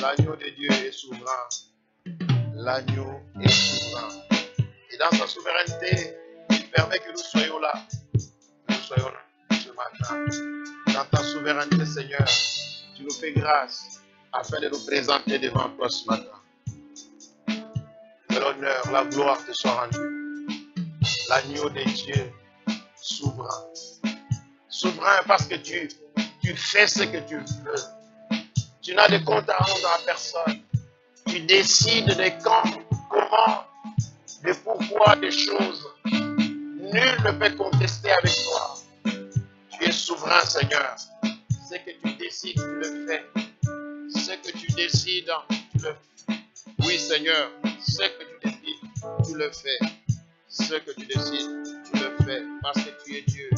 L'agneau de Dieu est souverain. L'agneau est souverain. Et dans sa souveraineté, il permet que nous soyons là. Nous soyons là ce matin. Dans ta souveraineté, Seigneur, tu nous fais grâce afin de nous présenter devant toi ce matin. Que l'honneur, la gloire te soit rendue. L'agneau de Dieu, souverain. Souverain parce que tu fais ce que tu veux. Tu n'as de compte à rendre à personne. Tu décides de quand, comment, de pourquoi des choses. Nul ne peut contester avec toi. Tu es souverain, Seigneur. Ce que tu décides, tu le fais. Ce que tu décides, tu le fais. Oui, Seigneur, ce que tu décides, tu le fais. Ce que tu décides, tu le fais. Parce que tu es Dieu.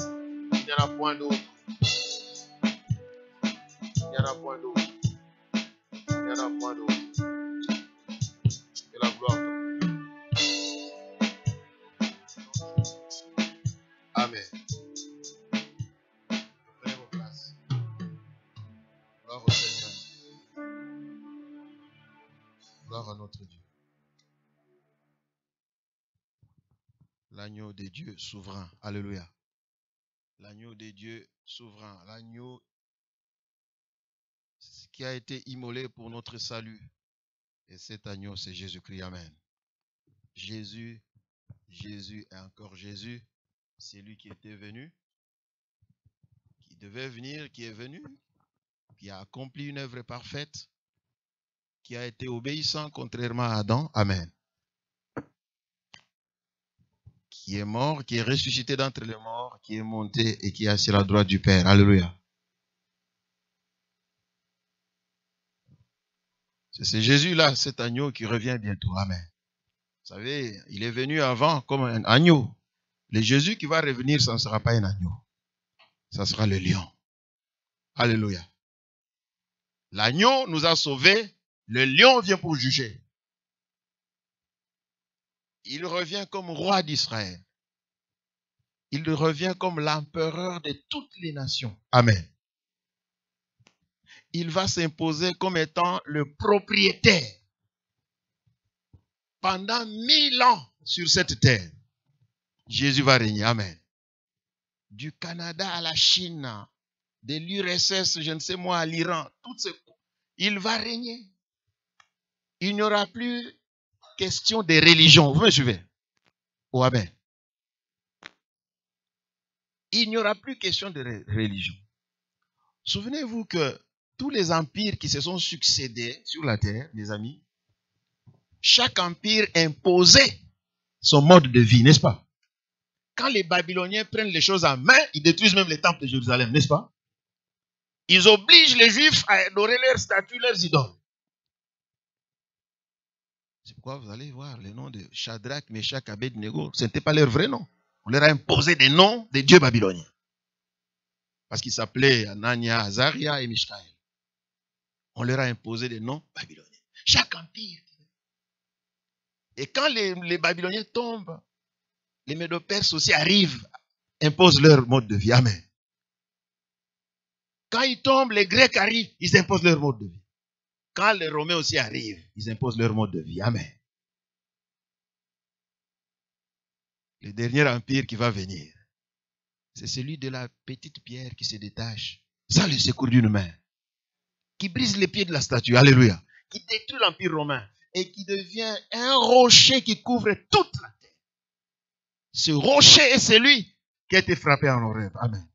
Il n'y en a point d'autre. Il n'y en a point d'autre. Il n'y en a point d'autre. Que la gloire te... Amen. Prenez vos places. Gloire au Seigneur. Gloire à notre Dieu. L'agneau de Dieu souverain. Alléluia. L'agneau de Dieu souverain. L'agneau qui a été immolé pour notre salut. Et cet agneau, c'est Jésus-Christ. Amen. Jésus et encore Jésus, c'est lui qui était venu, qui devait venir, qui est venu, qui a accompli une œuvre parfaite, qui a été obéissant contrairement à Adam. Amen. Qui est mort, qui est ressuscité d'entre les morts, qui est monté et qui est assis à la droite du Père. Alléluia. C'est Jésus-là, cet agneau qui revient bientôt. Amen. Vous savez, il est venu avant comme un agneau. Le Jésus qui va revenir, ça ne sera pas un agneau. Ça sera le lion. Alléluia. L'agneau nous a sauvés. Le lion vient pour juger. Il revient comme roi d'Israël. Il revient comme l'empereur de toutes les nations. Amen. Il va s'imposer comme étant le propriétaire pendant 1000 ans sur cette terre. Jésus va régner. Amen. Du Canada à la Chine, de l'URSS, je ne sais moi, à l'Iran, il va régner. Il n'y aura plus question de religion. Vous me suivez? Oh, amen. Il n'y aura plus question de religion. Souvenez-vous que tous les empires qui se sont succédés sur la terre, mes amis, chaque empire imposait son mode de vie, n'est-ce pas? Quand les Babyloniens prennent les choses en main, ils détruisent même les temples de Jérusalem, n'est-ce pas? Ils obligent les Juifs à adorer leurs statues, leurs idoles. C'est pourquoi vous allez voir les noms de Shadrach, Meshach, Abednego, ce n'était pas leur vrai nom. On leur a imposé des noms des dieux babyloniens. Parce qu'ils s'appelaient Anania, Azaria et Mishkaël. On leur a imposé des noms babyloniens. Chaque empire. Et quand les Babyloniens tombent, les Médo-Perses aussi arrivent, imposent leur mode de vie. Amen. Quand ils tombent, les Grecs arrivent, ils imposent leur mode de vie. Quand les Romains aussi arrivent, ils imposent leur mode de vie. Amen. Le dernier empire qui va venir, c'est celui de la petite pierre qui se détache, sans le secours d'une main, qui brise les pieds de la statue. Alléluia. Qui détruit l'empire romain et qui devient un rocher qui couvre toute la terre. Ce rocher est celui qui a été frappé en horreur. Amen.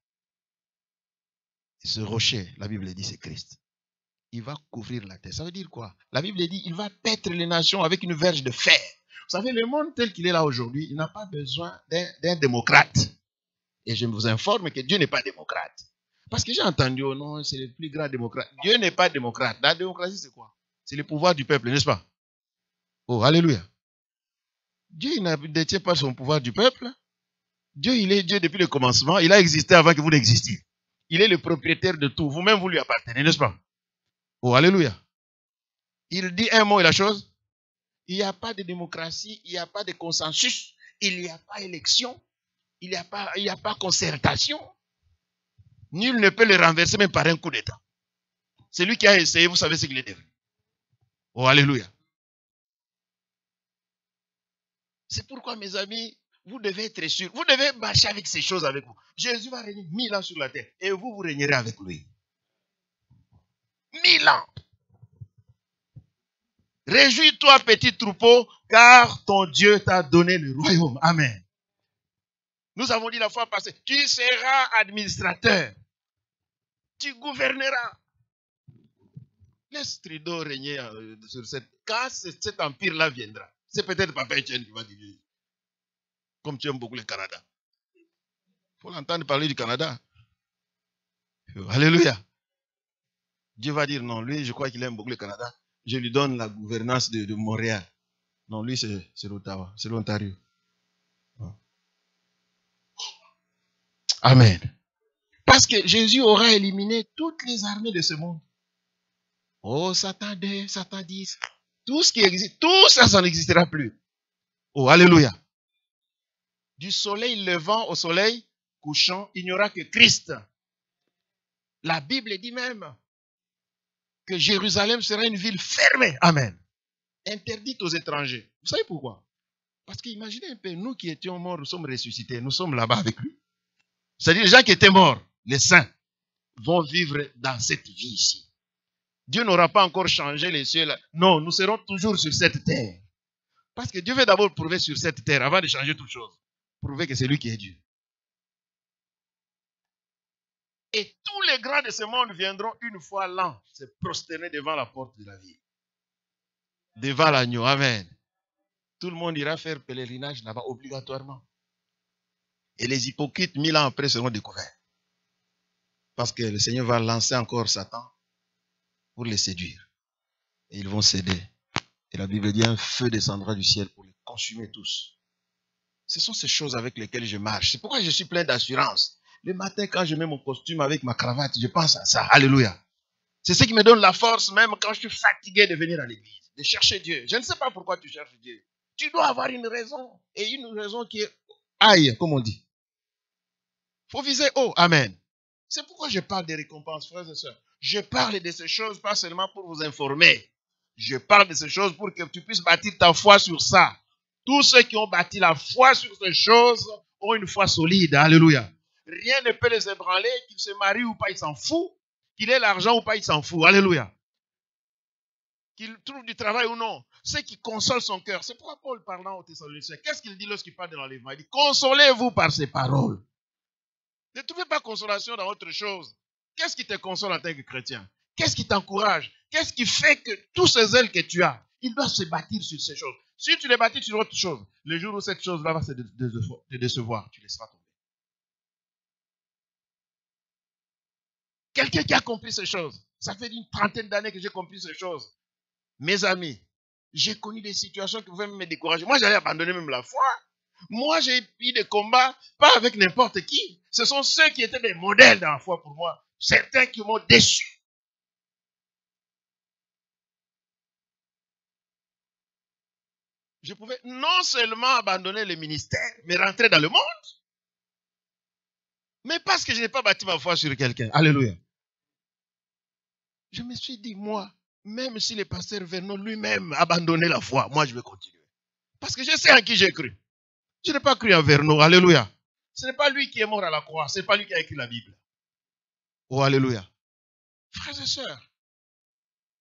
Et ce rocher, la Bible dit, c'est Christ. Il va couvrir la terre. Ça veut dire quoi? La Bible dit, il va paître les nations avec une verge de fer. Vous savez, le monde tel qu'il est là aujourd'hui, il n'a pas besoin d'un démocrate. Et je vous informe que Dieu n'est pas démocrate. Parce que j'ai entendu, oh non, c'est le plus grand démocrate. Dieu n'est pas démocrate. La démocratie, c'est quoi? C'est le pouvoir du peuple, n'est-ce pas? Oh, alléluia. Dieu, il ne détient pas son pouvoir du peuple. Dieu, il est Dieu depuis le commencement. Il a existé avant que vous n'existiez. Il est le propriétaire de tout. Vous-même, vous lui appartenez, n'est-ce pas? Oh, alléluia. Il dit un mot et la chose. Il n'y a pas de démocratie, il n'y a pas de consensus, il n'y a pas élection, il n'y a pas concertation. Nul ne peut le renverser même par un coup d'État. Celui qui a essayé, vous savez ce qu'il est devenu. Oh, alléluia. C'est pourquoi, mes amis, vous devez être sûrs. Vous devez marcher avec ces choses avec vous. Jésus va régner 1000 ans sur la terre. Et vous, vous régnerez avec lui. 1000 ans. Réjouis-toi, petit troupeau, car ton Dieu t'a donné le royaume. Amen. Nous avons dit la fois passée, tu seras administrateur. Tu gouverneras. Laisse Trudeau régner sur cette... Quand cet empire-là viendra, c'est peut-être Papa Etienne qui va diriger. Comme tu aimes beaucoup le Canada. Il faut l'entendre parler du Canada. Alléluia. Dieu va dire non, lui, je crois qu'il aime beaucoup le Canada. Je lui donne la gouvernance de Montréal. Non, lui, c'est l'Ottawa, c'est l'Ontario. Amen. Parce que Jésus aura éliminé toutes les armées de ce monde. Oh, Satan 2, Satan 10. Tout ce qui existe, tout ça, ça n'existera plus. Oh, alléluia. Du soleil levant au soleil couchant, il n'y aura que Christ. La Bible dit même que Jérusalem sera une ville fermée. Amen. Interdite aux étrangers. Vous savez pourquoi? Parce qu'imaginez un peu, nous qui étions morts, nous sommes ressuscités, nous sommes là-bas avec lui. C'est-à-dire les gens qui étaient morts, les saints, vont vivre dans cette vie ici. Dieu n'aura pas encore changé les cieux là. Non, nous serons toujours sur cette terre. Parce que Dieu veut d'abord prouver sur cette terre, avant de changer toute chose. Prouver que c'est lui qui est Dieu. Et tous les grands de ce monde viendront une fois l'an se prosterner devant la porte de la ville. Devant l'agneau. Amen. Tout le monde ira faire pèlerinage là-bas obligatoirement. Et les hypocrites, 1000 ans après, seront découverts. Parce que le Seigneur va lancer encore Satan pour les séduire. Et ils vont céder. Et la Bible dit un feu descendra du ciel pour les consumer tous. Ce sont ces choses avec lesquelles je marche. C'est pourquoi je suis plein d'assurance. Le matin, quand je mets mon costume avec ma cravate, je pense à ça. Alléluia. C'est ce qui me donne la force, même quand je suis fatigué de venir à l'église, de chercher Dieu. Je ne sais pas pourquoi tu cherches Dieu. Tu dois avoir une raison. Et une raison qui est aïe, comme on dit. Il faut viser haut. Amen. C'est pourquoi je parle des récompenses, frères et sœurs. Je parle de ces choses pas seulement pour vous informer. Je parle de ces choses pour que tu puisses bâtir ta foi sur ça. Tous ceux qui ont bâti la foi sur ces choses ont une foi solide. Alléluia. Rien ne peut les ébranler, qu'ils se marient ou pas, ils s'en foutent. Qu'il ait l'argent ou pas, il s'en fout. Alléluia. Qu'il trouve du travail ou non. Ce qui console son cœur. C'est pourquoi Paul parlant aux Thessaloniciens, qu'est-ce qu'il dit lorsqu'il parle de l'enlèvement? Il dit, consolez-vous par ces paroles. Ne trouvez pas consolation dans autre chose. Qu'est-ce qui te console en tant que chrétien? Qu'est-ce qui t'encourage? Qu'est-ce qui fait que tous ces ailes que tu as, ils doivent se bâtir sur ces choses? Si tu les bâtis sur autre chose, le jour où cette chose-là va te décevoir, tu laisseras tomber. Quelqu'un qui a compris ces choses, ça fait une trentaine d'années que j'ai compris ces choses. Mes amis, j'ai connu des situations qui pouvaient me décourager. Moi, j'allais abandonner même la foi. Moi, j'ai eu des combats, pas avec n'importe qui. Ce sont ceux qui étaient des modèles dans la foi pour moi. Certains qui m'ont déçu. Je pouvais non seulement abandonner le ministère, mais rentrer dans le monde. Mais parce que je n'ai pas bâti ma foi sur quelqu'un. Alléluia. Je me suis dit, moi, même si le pasteur Vernon lui-même abandonnait la foi, moi, je vais continuer. Parce que je sais en qui j'ai cru. Je n'ai pas cru en Vernon. Alléluia. Ce n'est pas lui qui est mort à la croix. Ce n'est pas lui qui a écrit la Bible. Oh, alléluia. Frères et sœurs,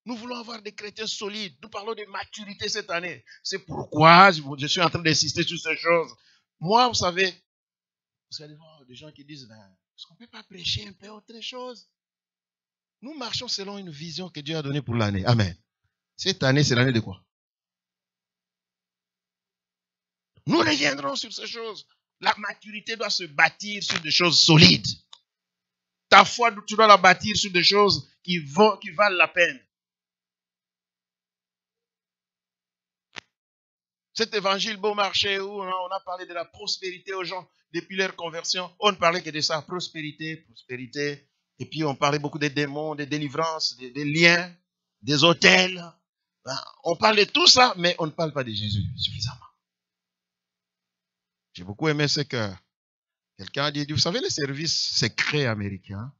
nous voulons avoir des chrétiens solides. Nous parlons de maturité cette année. C'est pourquoi je suis en train d'insister sur ces choses. Moi, vous savez, vous allez voir des gens qui disent, est-ce qu'on ne peut pas prêcher un peu autre chose? Nous marchons selon une vision que Dieu a donnée pour l'année. Amen. Cette année, c'est l'année de quoi? Nous reviendrons sur ces choses. La maturité doit se bâtir sur des choses solides. Ta foi, tu dois la bâtir sur des choses qui valent la peine. Cet évangile bon marché où on a parlé de la prospérité aux gens depuis leur conversion, on ne parlait que de ça, prospérité, prospérité. Et puis on parlait beaucoup des démons, des délivrances, des liens, des hôtels. On parle de tout ça, mais on ne parle pas de Jésus suffisamment. J'ai beaucoup aimé ce que quelqu'un a dit. Vous savez, les services secrets américains,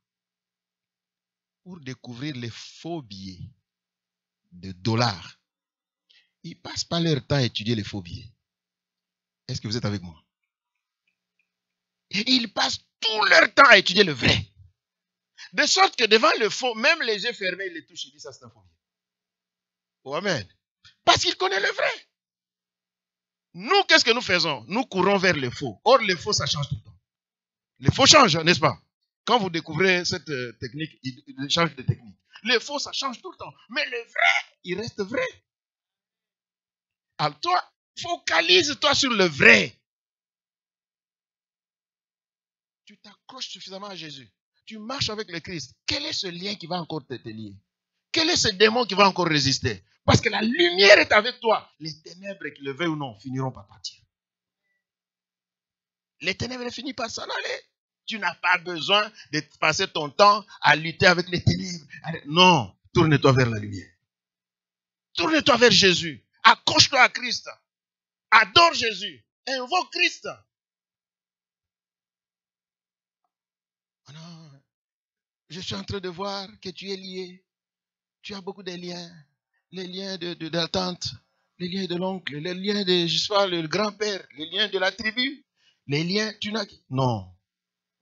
pour découvrir les faux billets de dollars, ils ne passent pas leur temps à étudier les faux billets. Est-ce que vous êtes avec moi? Et ils passent tout leur temps à étudier le vrai. De sorte que devant le faux, même les yeux fermés, ils les touchent, ils disent ça c'est un faux billet. Oh, amen. Parce qu'ils connaissent le vrai. Nous, qu'est-ce que nous faisons? Nous courons vers le faux. Or, le faux, ça change tout le temps. Le faux change, n'est-ce pas? Quand vous découvrez cette technique, il change de technique. Le faux, ça change tout le temps. Mais le vrai, il reste vrai. Alors toi, focalise-toi sur le vrai. Tu t'accroches suffisamment à Jésus. Tu marches avec le Christ. Quel est ce lien qui va encore te lier? Quel est ce démon qui va encore résister? Parce que la lumière est avec toi. Les ténèbres, qu'ils le veuillent ou non, finiront par partir. Les ténèbres finissent par s'en aller. Tu n'as pas besoin de passer ton temps à lutter avec les ténèbres. Non, tourne-toi vers la lumière. Tourne-toi vers Jésus. Accroche-toi à Christ. Adore Jésus. Invoque Christ. Oh non, je suis en train de voir que tu es lié. Tu as beaucoup de liens. Les liens de la tante, les liens de l'oncle, les liens de, je sais pas, le grand-père, les liens de la tribu. Les liens, tu n'as... Non.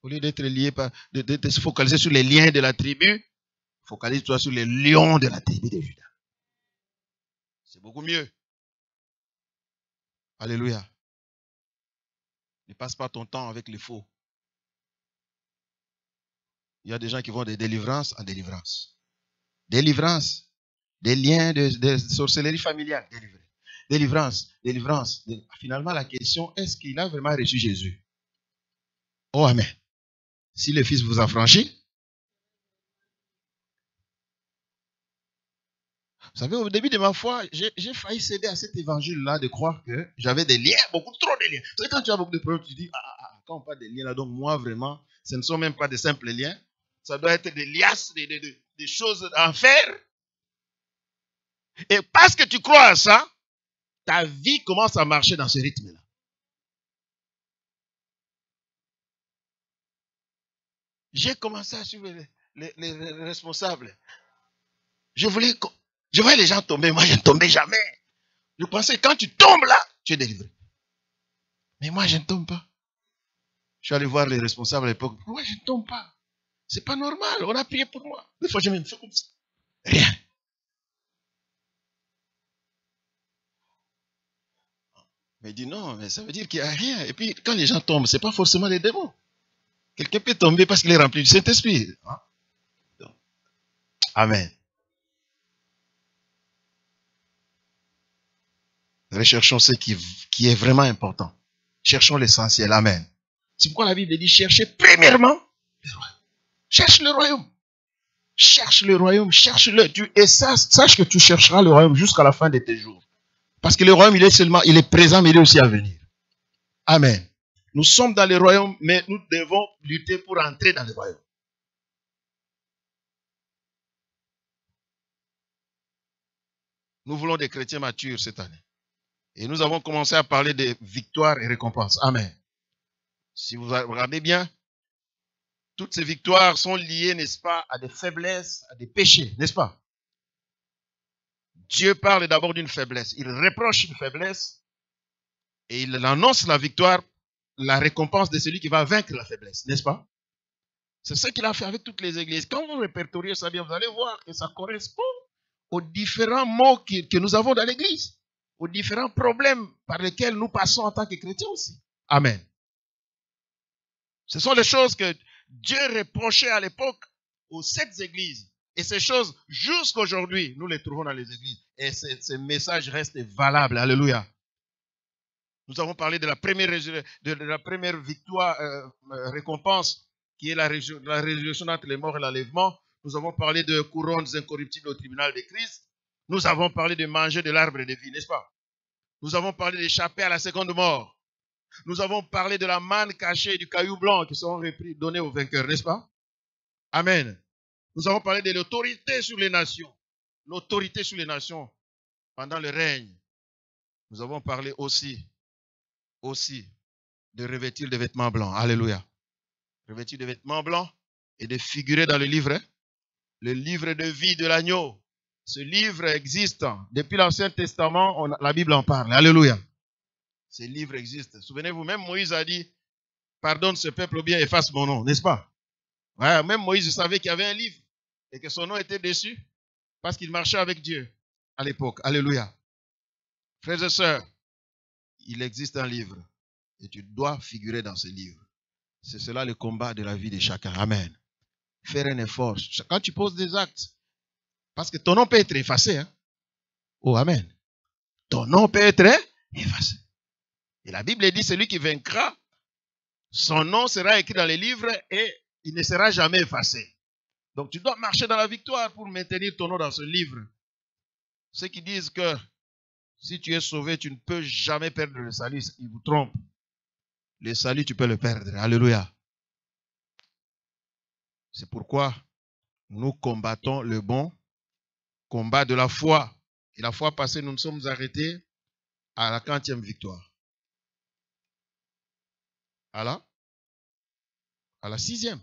Au lieu d'être lié, de se focaliser sur les liens de la tribu, focalise-toi sur les lions de la tribu de Juda. C'est beaucoup mieux. Alléluia. Ne passe pas ton temps avec les faux. Il y a des gens qui vont de délivrance en délivrance. Délivrance. Des liens de sorcellerie familiale. Délivrance. Finalement, la question, est-ce qu'il a vraiment reçu Jésus? Oh, amen. Si le Fils vous a franchi, vous savez, au début de ma foi, j'ai failli céder à cet évangile-là de croire que j'avais des liens, beaucoup trop de liens. Tu sais, quand tu as beaucoup de problèmes, tu dis, quand on parle des liens là, donc moi vraiment, ce ne sont même pas des simples liens. Ça doit être des liasses, des choses à faire. Et parce que tu crois à ça, ta vie commence à marcher dans ce rythme-là. J'ai commencé à suivre les responsables. Je voyais les gens tomber, moi je ne tombais jamais. Je pensais que quand tu tombes là, tu es délivré. Mais moi je ne tombe pas. Je suis allé voir les responsables à l'époque. Moi je ne tombe pas. C'est pas normal, on a prié pour moi. Des fois je me fais comme ça. Rien. Mais il dit non, mais ça veut dire qu'il n'y a rien. Et puis quand les gens tombent, ce n'est pas forcément des démons. Quelqu'un peut tomber parce qu'il est rempli du Saint-Esprit. Hein? Amen. Recherchons ce qui est vraiment important. Cherchons l'essentiel. Amen. C'est pourquoi la Bible dit cherchez premièrement le royaume. Cherche le royaume. Cherche le royaume. Cherche-le. Et sache que tu chercheras le royaume jusqu'à la fin de tes jours. Parce que le royaume, il est présent, mais il est aussi à venir. Amen. Nous sommes dans le royaume, mais nous devons lutter pour entrer dans le royaume. Nous voulons des chrétiens matures cette année. Et nous avons commencé à parler de victoires et récompenses. Amen. Si vous regardez bien, toutes ces victoires sont liées, n'est-ce pas, à des faiblesses, à des péchés, n'est-ce pas? Dieu parle d'abord d'une faiblesse. Il reproche une faiblesse et il annonce la victoire, la récompense de celui qui va vaincre la faiblesse, n'est-ce pas? C'est ce qu'il a fait avec toutes les églises. Quand vous répertoriez ça bien, vous allez voir que ça correspond aux différents mots que nous avons dans l'église, aux différents problèmes par lesquels nous passons en tant que chrétiens aussi. Amen. Ce sont les choses que Dieu reprochait à l'époque aux 7 églises. Et ces choses, jusqu'à aujourd'hui, nous les trouvons dans les églises. Et ces messages restent valables. Alléluia. Nous avons parlé de la première victoire, récompense, qui est la résurrection entre les morts et l'enlèvement. Nous avons parlé de couronnes incorruptibles au tribunal de Christ. Nous avons parlé de manger de l'arbre de vie, n'est-ce pas? Nous avons parlé d'échapper à la seconde mort. Nous avons parlé de la manne cachée et du caillou blanc qui seront donnés aux vainqueurs, n'est-ce pas? Amen. Nous avons parlé de l'autorité sur les nations. L'autorité sur les nations pendant le règne. Nous avons parlé aussi de revêtir des vêtements blancs. Alléluia. Revêtir des vêtements blancs et de figurer dans le livre de vie de l'agneau. Ce livre existe. Depuis l'Ancien Testament, la Bible en parle. Alléluia. Ce livre existe. Souvenez-vous, même Moïse a dit, pardonne ce peuple ou bien efface mon nom, n'est-ce pas? Ouais, même Moïse savait qu'il y avait un livre et que son nom était dessus parce qu'il marchait avec Dieu à l'époque. Alléluia. Frères et sœurs, il existe un livre et tu dois figurer dans ce livre. C'est cela le combat de la vie de chacun. Amen. Faire un effort. Quand tu poses des actes, parce que ton nom peut être effacé. Hein? Oh, amen. Ton nom peut être effacé. Et la Bible dit, celui qui vaincra, son nom sera écrit dans les livres et il ne sera jamais effacé. Donc tu dois marcher dans la victoire pour maintenir ton nom dans ce livre. Ceux qui disent que si tu es sauvé, tu ne peux jamais perdre le salut, ils vous trompent. Le salut, tu peux le perdre. Alléluia. C'est pourquoi nous combattons le bon combat de la foi. Et la fois passée, nous nous sommes arrêtés à la 40e victoire. À la 6e.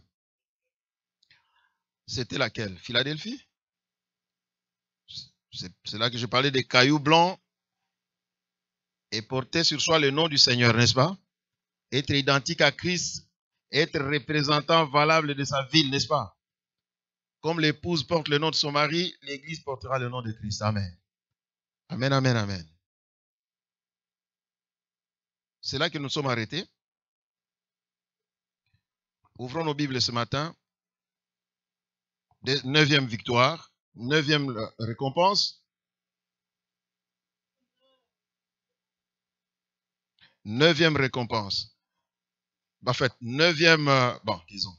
C'était laquelle? Philadelphie? C'est là que je parlais des cailloux blancs et porter sur soi le nom du Seigneur, n'est-ce pas? Être identique à Christ, être représentant valable de sa ville, n'est-ce pas? Comme l'épouse porte le nom de son mari, l'église portera le nom de Christ. Amen. Amen, amen, amen. C'est là que nous sommes arrêtés. Ouvrons nos Bibles ce matin. 9e victoire, 9e récompense. 9e récompense. En fait, 9e... bon, lisons.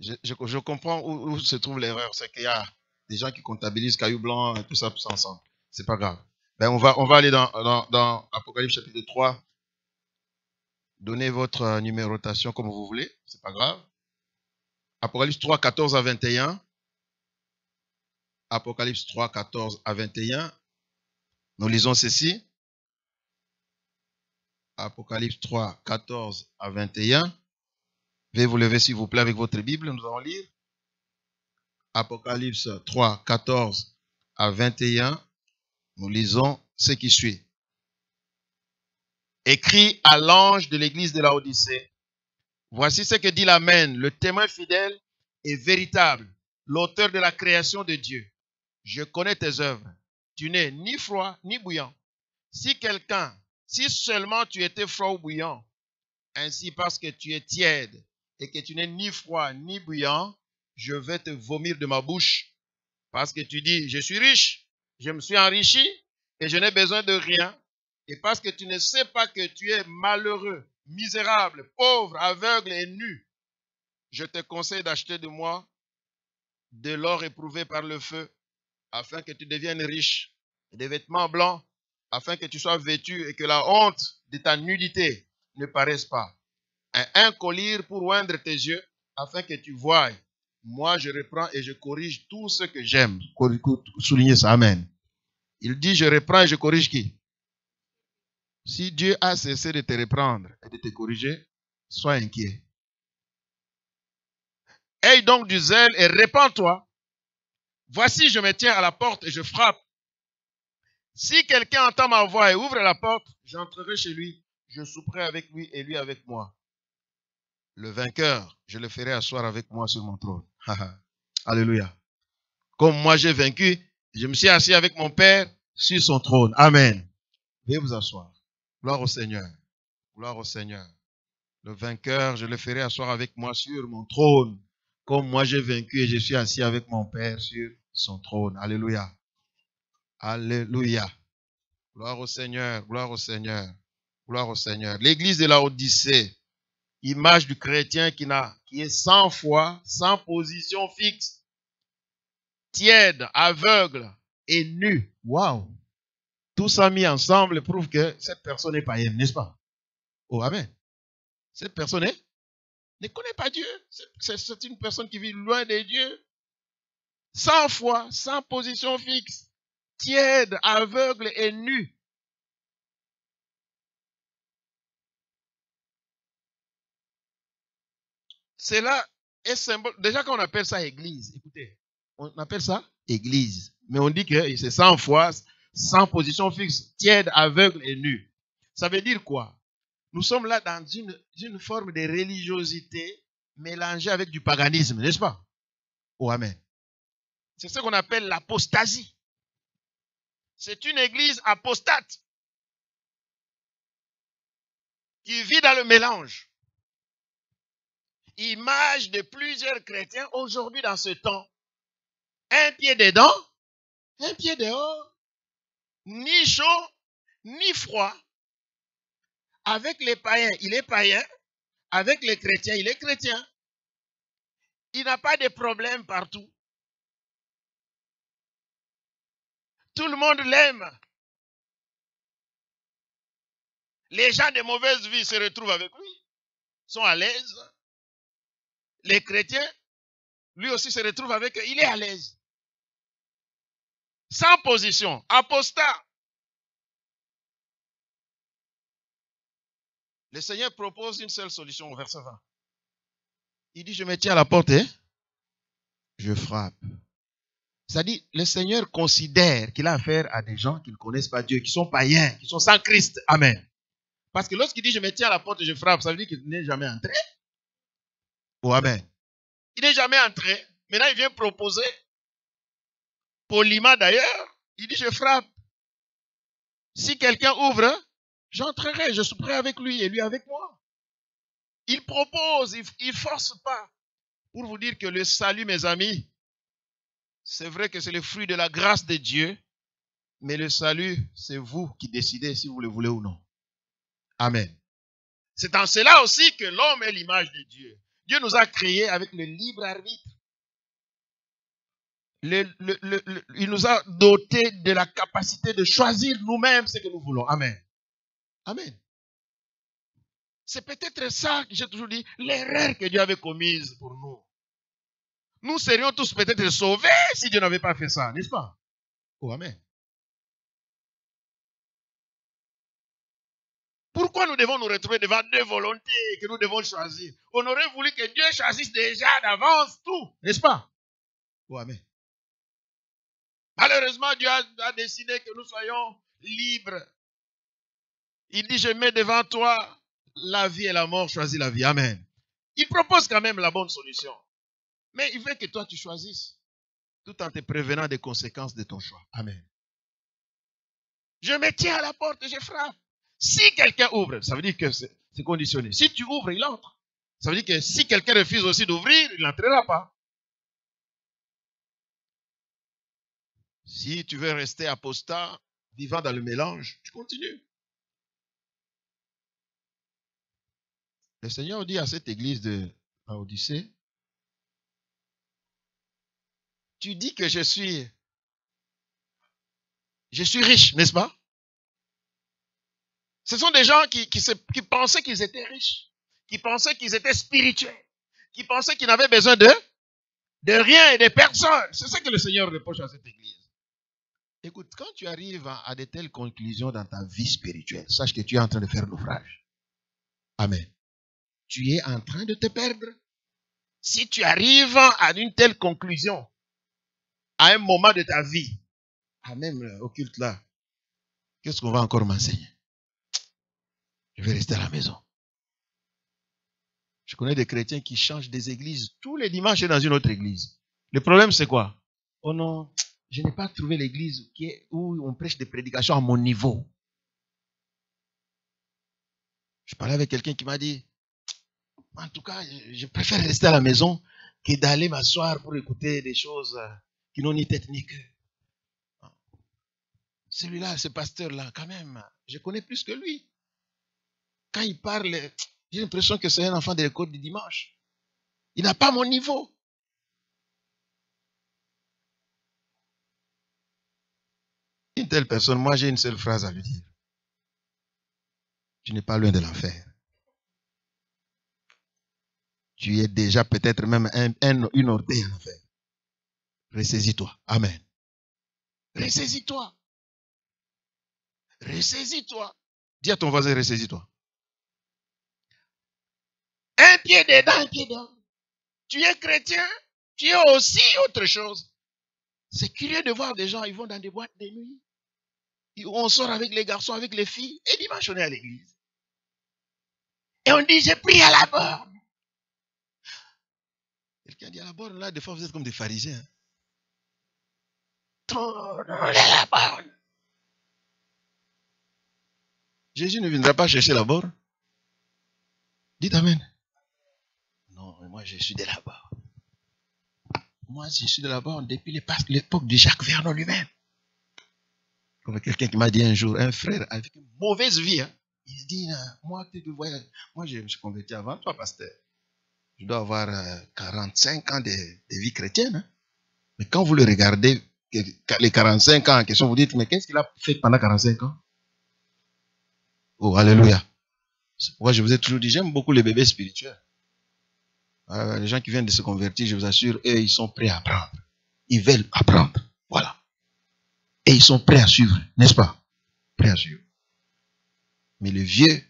Je comprends où se trouve l'erreur. C'est qu'il y a des gens qui comptabilisent cailloux blancs et tout ça ensemble. C'est pas grave. Ben, on va aller dans Apocalypse chapitre 3. Donnez votre numérotation comme vous voulez. C'est pas grave. Apocalypse 3, 14 à 21. Apocalypse 3, 14 à 21. Nous lisons ceci. Apocalypse 3, 14 à 21. Veuillez vous lever s'il vous plaît avec votre Bible. Nous allons lire. Apocalypse 3, 14 à 21. Nous lisons ce qui suit. Écrit à l'ange de l'église de Laodicée. Voici ce que dit l'Amen, le témoin fidèle et véritable, l'auteur de la création de Dieu. Je connais tes œuvres. Tu n'es ni froid ni bouillant. Si seulement tu étais froid ou bouillant, ainsi parce que tu es tiède et que tu n'es ni froid ni bouillant, je vais te vomir de ma bouche. Parce que tu dis, je suis riche, je me suis enrichi et je n'ai besoin de rien. Et parce que tu ne sais pas que tu es malheureux, misérable, pauvre, aveugle et nu, je te conseille d'acheter de moi de l'or éprouvé par le feu, afin que tu deviennes riche, et des vêtements blancs, afin que tu sois vêtu et que la honte de ta nudité ne paraisse pas. Un collier pour oindre tes yeux, afin que tu voies. Moi, je reprends et je corrige tout ce que j'aime. Soulignez ça, amen. Il dit, je reprends et je corrige qui? Si Dieu a cessé de te reprendre et de te corriger, sois inquiet. Aie donc du zèle et répands-toi. Voici, je me tiens à la porte et je frappe. Si quelqu'un entend ma voix et ouvre la porte, j'entrerai chez lui, je souperai avec lui et lui avec moi. Le vainqueur, je le ferai asseoir avec moi sur mon trône. Alléluia. Comme moi j'ai vaincu, je me suis assis avec mon Père sur son trône. Amen. Veuillez vous asseoir. Gloire au Seigneur. Gloire au Seigneur. Le vainqueur, je le ferai asseoir avec moi sur mon trône. Comme moi j'ai vaincu et je suis assis avec mon Père sur son trône. Alléluia. Alléluia. Gloire au Seigneur. Gloire au Seigneur. Gloire au Seigneur. L'église de Laodicée, image du chrétien qui est sans foi, sans position fixe, tiède, aveugle et nu. Waouh! Tout ça mis ensemble prouve que cette personne est païenne, n'est-ce pas? Oh, amen. Cette personne ne connaît pas Dieu. C'est une personne qui vit loin de Dieu. Sans foi, sans position fixe, tiède, aveugle et nu. Cela est symbole. Déjà, quand on appelle ça église, écoutez, on appelle ça église. Mais on dit que c'est sans foi, sans position fixe, tiède, aveugle et nu. Ça veut dire quoi? Nous sommes là dans une forme de religiosité mélangée avec du paganisme, n'est-ce pas? Oh, amen. C'est ce qu'on appelle l'apostasie. C'est une église apostate qui vit dans le mélange. Image de plusieurs chrétiens aujourd'hui dans ce temps. Un pied dedans, un pied dehors. Ni chaud, ni froid. Avec les païens, il est païen. Avec les chrétiens, il est chrétien. Il n'a pas de problème partout. Tout le monde l'aime. Les gens de mauvaise vie se retrouvent avec lui, sont à l'aise. Les chrétiens, lui aussi se retrouve avec eux, il est à l'aise. Sans position, apostat. Le Seigneur propose une seule solution au verset 20. Il dit, je me tiens à la porte et je frappe. C'est-à-dire, le Seigneur considère qu'il a affaire à des gens qui ne connaissent pas Dieu, qui sont païens, qui sont sans Christ. Amen. Parce que lorsqu'il dit, je me tiens à la porte et je frappe, ça veut dire qu'il n'est jamais entré. Oh, amen. Il n'est jamais entré. Maintenant, il vient proposer, poliment d'ailleurs, il dit, je frappe. Si quelqu'un ouvre, j'entrerai, je souperai avec lui et lui avec moi. Il propose, il ne force pas. Pour vous dire que le salut, mes amis, c'est vrai que c'est le fruit de la grâce de Dieu, mais le salut, c'est vous qui décidez si vous le voulez ou non. Amen. C'est en cela aussi que l'homme est l'image de Dieu. Dieu nous a créés avec le libre arbitre. Il nous a dotés de la capacité de choisir nous-mêmes ce que nous voulons. Amen. Amen. C'est peut-être ça que j'ai toujours dit, l'erreur que Dieu avait commise pour nous. Nous serions tous peut-être sauvés si Dieu n'avait pas fait ça, n'est-ce pas? Oh, amen. Pourquoi nous devons nous retrouver devant deux volontés que nous devons choisir? On aurait voulu que Dieu choisisse déjà d'avance tout, n'est-ce pas? Oh, amen. Malheureusement, Dieu a décidé que nous soyons libres. Il dit, je mets devant toi la vie et la mort, choisis la vie. Amen. Il propose quand même la bonne solution. Mais il veut que toi tu choisisses, tout en te prévenant des conséquences de ton choix. Amen. Je me tiens à la porte et je frappe. Si quelqu'un ouvre, ça veut dire que c'est conditionné. Si tu ouvres, il entre. Ça veut dire que si quelqu'un refuse aussi d'ouvrir, il n'entrera pas. Si tu veux rester apostat, vivant dans le mélange, tu continues. Le Seigneur dit à cette église de Laodicée, tu dis que je suis riche, n'est-ce pas? Ce sont des gens qui pensaient qu'ils étaient riches, qui pensaient qu'ils étaient spirituels, qui pensaient qu'ils n'avaient besoin de rien et de personne. C'est ça que le Seigneur reproche à cette église. Écoute, quand tu arrives à de telles conclusions dans ta vie spirituelle, sache que tu es en train de faire naufrage. Amen. Tu es en train de te perdre. Si tu arrives à une telle conclusion, à un moment de ta vie, même au culte là, qu'est-ce qu'on va encore m'enseigner? Je vais rester à la maison. Je connais des chrétiens qui changent des églises tous les dimanches dans une autre église. Le problème, c'est quoi? Oh non, je n'ai pas trouvé l'église où on prêche des prédications à mon niveau. Je parlais avec quelqu'un qui m'a dit, en tout cas, je préfère rester à la maison que d'aller m'asseoir pour écouter des choses qui n'ont ni tête ni queue. Celui-là, ce pasteur-là, quand même, je connais plus que lui. Quand il parle, j'ai l'impression que c'est un enfant de l'école du dimanche. Il n'a pas mon niveau. Une telle personne, moi j'ai une seule phrase à lui dire. Tu n'es pas loin de l'enfer. Tu es déjà peut-être même une orteille en enfer. Ressaisis-toi. Amen. Ressaisis-toi. Ressaisis-toi. Dis à ton voisin, ressaisis-toi. Un pied dedans, un pied dehors. Tu es chrétien, tu es aussi autre chose. C'est curieux de voir des gens, ils vont dans des boîtes de nuit. On sort avec les garçons, avec les filles, et dimanche on est à l'église. Et on dit, j'ai pris à la borne. Quelqu'un dit à la borne, là, des fois vous êtes comme des pharisiens. Tournez à la borne. Jésus ne viendra pas chercher la borne. Dites amen. Non, mais moi je suis de la borne. Moi je suis de la borne depuis l'époque de Jacques Vernon lui-même. Comme quelqu'un qui m'a dit un jour, un frère avec une mauvaise vie, hein, il se dit, moi je me suis converti avant toi, pasteur. Je dois avoir 45 ans de vie chrétienne. Hein. Mais quand vous le regardez, les 45 ans en question, vous dites, mais qu'est-ce qu'il a fait pendant 45 ans? Oh, alléluia. C'est pourquoi je vous ai toujours dit, j'aime beaucoup les bébés spirituels. Les gens qui viennent de se convertir, je vous assure, eux, ils sont prêts à apprendre. Ils veulent apprendre. Voilà. Et ils sont prêts à suivre, n'est-ce pas? Prêts à suivre. Mais le vieux,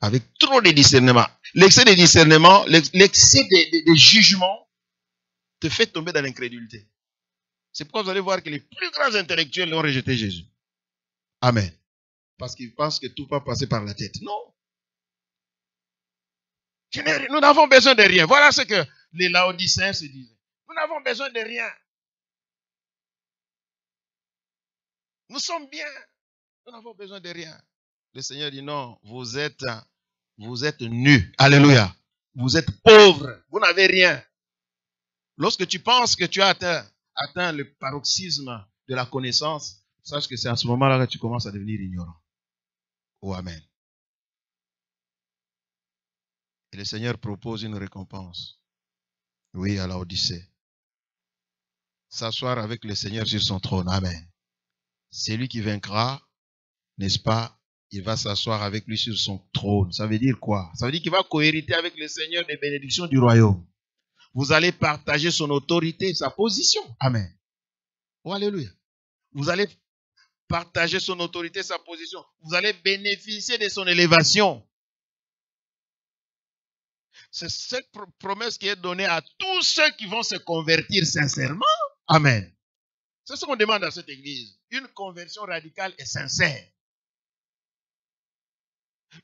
avec trop de discernement, l'excès de discernement, l'excès de jugement, te fait tomber dans l'incrédulité. C'est pourquoi vous allez voir que les plus grands intellectuels ont rejeté Jésus. Amen. Parce qu'ils pensent que tout va passer par la tête. Non. Nous n'avons besoin de rien. Voilà ce que les Laodicéens se disaient. Nous n'avons besoin de rien. Nous sommes bien. Nous n'avons besoin de rien. Le Seigneur dit non, vous êtes nus. Alléluia. Vous êtes pauvres. Vous n'avez rien. Lorsque tu penses que tu as atteint le paroxysme de la connaissance, sache que c'est à ce moment-là que tu commences à devenir ignorant. Oh, amen. Et le Seigneur propose une récompense. Oui, à l'Odyssée. S'asseoir avec le Seigneur sur son trône. Amen. C'est lui qui vaincra, n'est-ce pas? Il va s'asseoir avec lui sur son trône. Ça veut dire quoi? Ça veut dire qu'il va cohériter avec le Seigneur des bénédictions du royaume. Vous allez partager son autorité, sa position. Amen. Oh, alléluia. Vous allez partager son autorité, sa position. Vous allez bénéficier de son élévation. C'est cette promesse qui est donnée à tous ceux qui vont se convertir sincèrement. Amen. C'est ce qu'on demande à cette église. Une conversion radicale et sincère.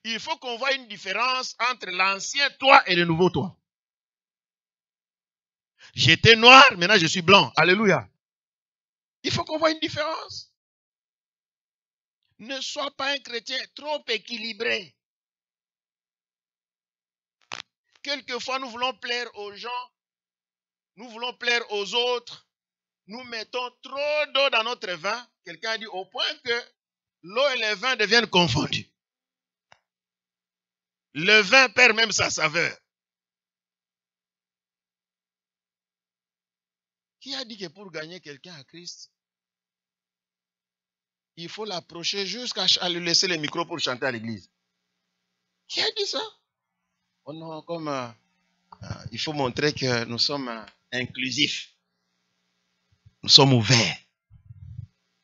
Il faut qu'on voie une différence entre l'ancien toi et le nouveau toi. J'étais noir, maintenant je suis blanc. Alléluia. Il faut qu'on voie une différence. Ne sois pas un chrétien trop équilibré. Quelquefois, nous voulons plaire aux gens, nous voulons plaire aux autres. Nous mettons trop d'eau dans notre vin. Quelqu'un a dit au point que l'eau et le vin deviennent confondus. Le vin perd même sa saveur. Qui a dit que pour gagner quelqu'un à Christ, il faut l'approcher jusqu'à lui laisser le micro pour chanter à l'église? Qui a dit ça? Oh non, comme il faut montrer que nous sommes inclusifs. Nous sommes ouverts.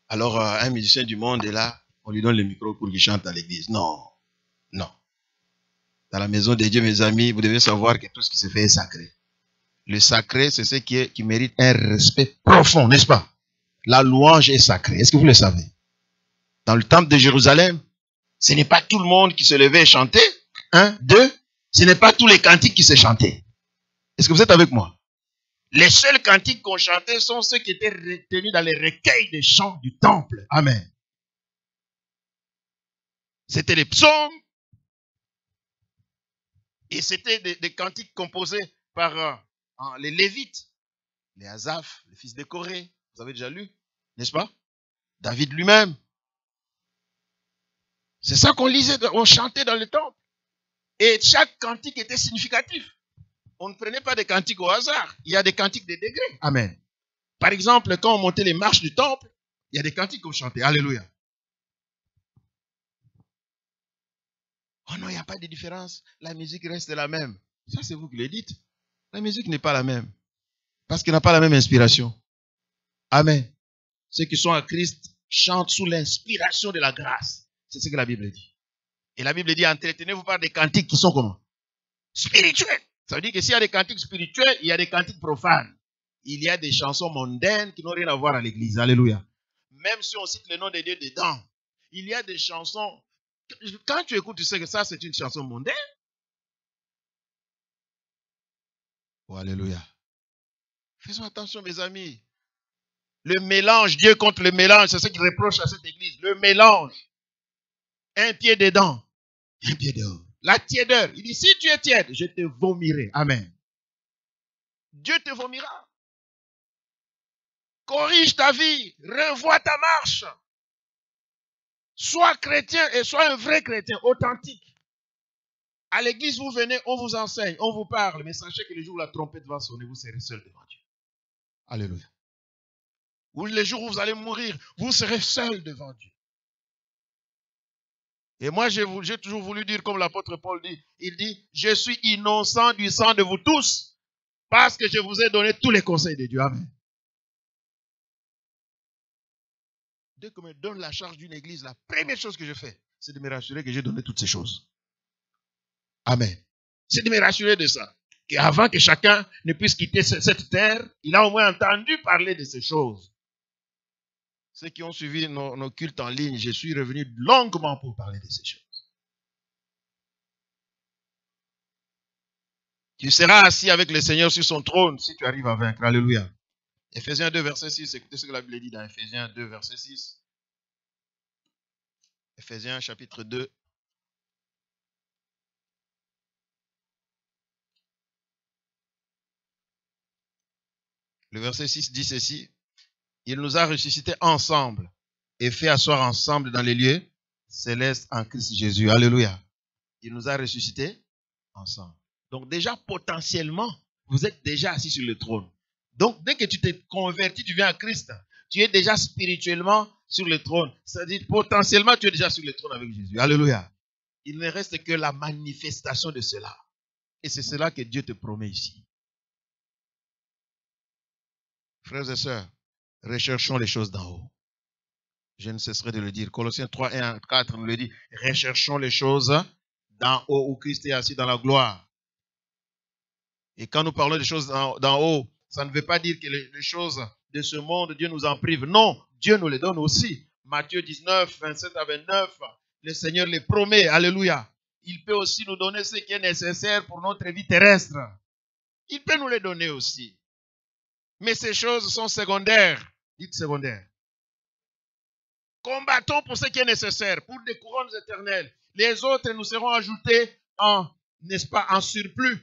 Alors, un musicien du monde est là, on lui donne le micro pour qu'il chante à l'église. Non, non. Dans la maison de Dieu, mes amis, vous devez savoir que tout ce qui se fait est sacré. Le sacré, c'est ce qui mérite un respect profond, n'est-ce pas? La louange est sacrée. Est-ce que vous le savez? Dans le temple de Jérusalem, ce n'est pas tout le monde qui se levait et chantait. Un, deux, ce n'est pas tous les cantiques qui se chantaient. Est-ce que vous êtes avec moi? Les seuls cantiques qu'on chantait sont ceux qui étaient retenus dans les recueils des chants du temple. Amen. C'était les psaumes. Et c'était des cantiques composés par les Lévites. Les Asaph, le fils de Corée. Vous avez déjà lu, n'est-ce pas? David lui-même. C'est ça qu'on lisait, on chantait dans le temple. Et chaque cantique était significatif. On ne prenait pas des cantiques au hasard. Il y a des cantiques de degrés. Amen. Par exemple, quand on montait les marches du temple, il y a des cantiques qu'on chantait. Alléluia. Oh non, il n'y a pas de différence. La musique reste la même. Ça, c'est vous qui le dites. La musique n'est pas la même. Parce qu'elle n'a pas la même inspiration. Amen. Ceux qui sont à Christ chantent sous l'inspiration de la grâce. C'est ce que la Bible dit. Et la Bible dit, entretenez-vous par des cantiques qui sont comment? Spirituels. Ça veut dire que s'il y a des cantiques spirituels, il y a des cantiques profanes. Il y a des chansons mondaines qui n'ont rien à voir à l'église. Alléluia. Même si on cite le nom de Dieu dedans, il y a des chansons. Quand tu écoutes, tu sais que ça, c'est une chanson mondaine. Oh, alléluia. Faisons attention, mes amis. Le mélange, Dieu contre le mélange, c'est ce qu'il reproche à cette église. Le mélange. Un pied dedans, un pied dehors. La tiédeur. Il dit, si tu es tiède, je te vomirai. Amen. Dieu te vomira. Corrige ta vie. Revois ta marche. Sois chrétien et sois un vrai chrétien, authentique. À l'église, vous venez, on vous enseigne, on vous parle, mais sachez que le jour où la trompette va sonner, vous serez seul devant Dieu. Alléluia. Ou le jour où vous allez mourir, vous serez seul devant Dieu. Et moi, j'ai toujours voulu dire, comme l'apôtre Paul dit, il dit, je suis innocent du sang de vous tous, parce que je vous ai donné tous les conseils de Dieu. Amen. Dès qu'on me donne la charge d'une église, la première chose que je fais, c'est de me rassurer que j'ai donné toutes ces choses. Amen. C'est de me rassurer de ça. Qu'avant que chacun ne puisse quitter cette terre, il a au moins entendu parler de ces choses. Ceux qui ont suivi nos cultes en ligne, je suis revenu longuement pour parler de ces choses. Tu seras assis avec le Seigneur sur son trône si tu arrives à vaincre. Alléluia. Ephésiens 2, verset 6. Écoutez ce que la Bible dit dans Ephésiens 2, verset 6. Ephésiens chapitre 2. Le verset 6 dit ceci. Il nous a ressuscités ensemble et fait asseoir ensemble dans les lieux célestes en Christ Jésus. Alléluia. Il nous a ressuscités ensemble. Donc déjà, potentiellement, vous êtes déjà assis sur le trône. Donc, dès que tu t'es converti, tu viens à Christ, tu es déjà spirituellement sur le trône. C'est-à-dire, potentiellement, tu es déjà sur le trône avec Jésus. Alléluia. Il ne reste que la manifestation de cela. Et c'est cela que Dieu te promet ici. Frères et sœurs, recherchons les choses d'en haut. Je ne cesserai de le dire. Colossiens 3, 1, 4 nous le dit. Recherchons les choses d'en haut où Christ est assis dans la gloire. Et quand nous parlons des choses d'en haut, ça ne veut pas dire que les choses de ce monde, Dieu nous en prive. Non, Dieu nous les donne aussi. Matthieu 19, 27 à 29, le Seigneur les promet. Alléluia. Il peut aussi nous donner ce qui est nécessaire pour notre vie terrestre. Il peut nous les donner aussi. Mais ces choses sont secondaires. Dites secondaires. Combattons pour ce qui est nécessaire, pour des couronnes éternelles. Les autres nous seront ajoutés n'est-ce pas, en surplus.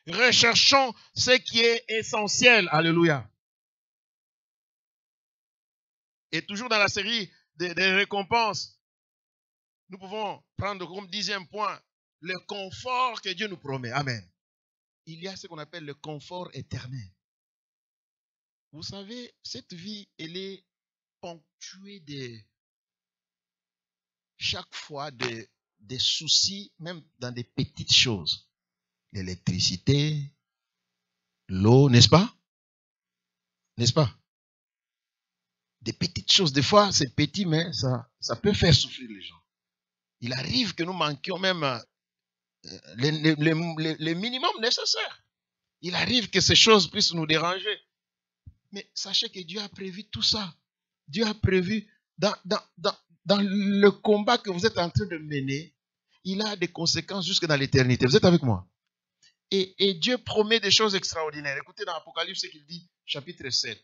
Recherchons ce qui est essentiel. Alléluia. Et toujours dans la série des récompenses, nous pouvons prendre comme 10e point le confort que Dieu nous promet. Amen. Il y a ce qu'on appelle le confort éternel. Vous savez, cette vie, elle est ponctuée chaque fois des soucis, même dans des petites choses. L'électricité, l'eau, n'est-ce pas? N'est-ce pas? Des petites choses. Des fois, c'est petit, mais ça peut faire souffrir les gens. Il arrive que nous manquions même le minimum nécessaire. Il arrive que ces choses puissent nous déranger. Mais sachez que Dieu a prévu tout ça. Dieu a prévu dans le combat que vous êtes en train de mener, il a des conséquences jusque dans l'éternité. Vous êtes avec moi? Et Dieu promet des choses extraordinaires. Écoutez dans Apocalypse ce qu'il dit, chapitre 7.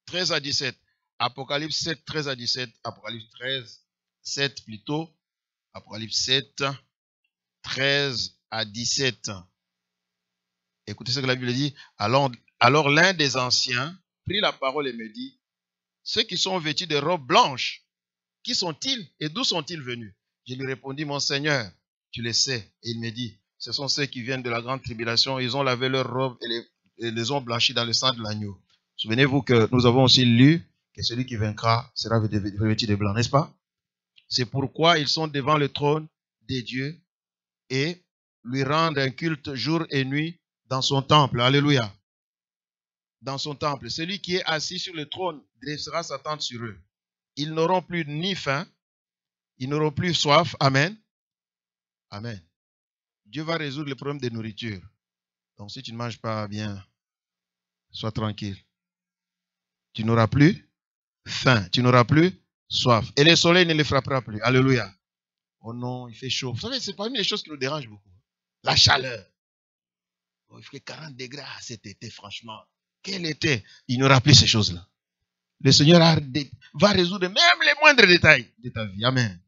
13 à 17. Apocalypse 7, 13 à 17. Apocalypse 13, 7 plutôt. Apocalypse 7, 13 à 17. Écoutez ce que la Bible dit. Alors l'un des anciens prit la parole et me dit, ceux qui sont vêtus de robes blanches, qui sont-ils et d'où sont-ils venus? Je lui répondis, mon Seigneur, tu le sais. Et il me dit, ce sont ceux qui viennent de la grande tribulation. Ils ont lavé leurs robes et les ont blanchis dans le sang de l'agneau. Souvenez-vous que nous avons aussi lu que celui qui vaincra sera vêtu de blanc, n'est-ce pas? C'est pourquoi ils sont devant le trône de Dieu et lui rendent un culte jour et nuit dans son temple. Alléluia. Dans son temple. Celui qui est assis sur le trône dressera sa tente sur eux. Ils n'auront plus ni faim, ils n'auront plus soif. Amen. Amen. Dieu va résoudre le problème de nourriture. Donc si tu ne manges pas bien, sois tranquille. Tu n'auras plus faim, tu n'auras plus soif. Et le soleil ne les frappera plus. Alléluia. Oh non, il fait chaud. Vous savez, c'est parmi les choses qui nous dérangent beaucoup. La chaleur. Oh, il fait 40 degrés cet été, franchement. Quel été? Il n'y aura plus ces choses-là. Le Seigneur va résoudre même les moindres détails de ta vie. Amen.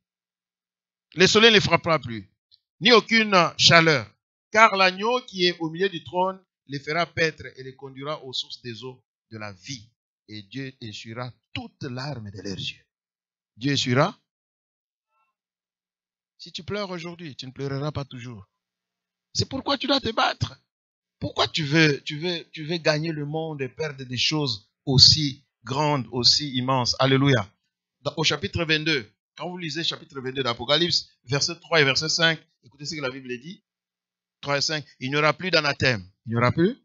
Le soleil ne les frappera plus, ni aucune chaleur. Car l'agneau qui est au milieu du trône les fera paître et les conduira aux sources des eaux de la vie. Et Dieu essuiera toutes larmes de leurs yeux. Dieu essuiera. Si tu pleures aujourd'hui, tu ne pleureras pas toujours. C'est pourquoi tu dois te battre. Pourquoi tu veux gagner le monde et perdre des choses aussi grandes, aussi immenses? Alléluia. Au chapitre 22, quand vous lisez chapitre 22 d'Apocalypse, verset 3 et verset 5, écoutez ce que la Bible dit. 3 et 5, il n'y aura plus d'anathème. Il n'y aura plus.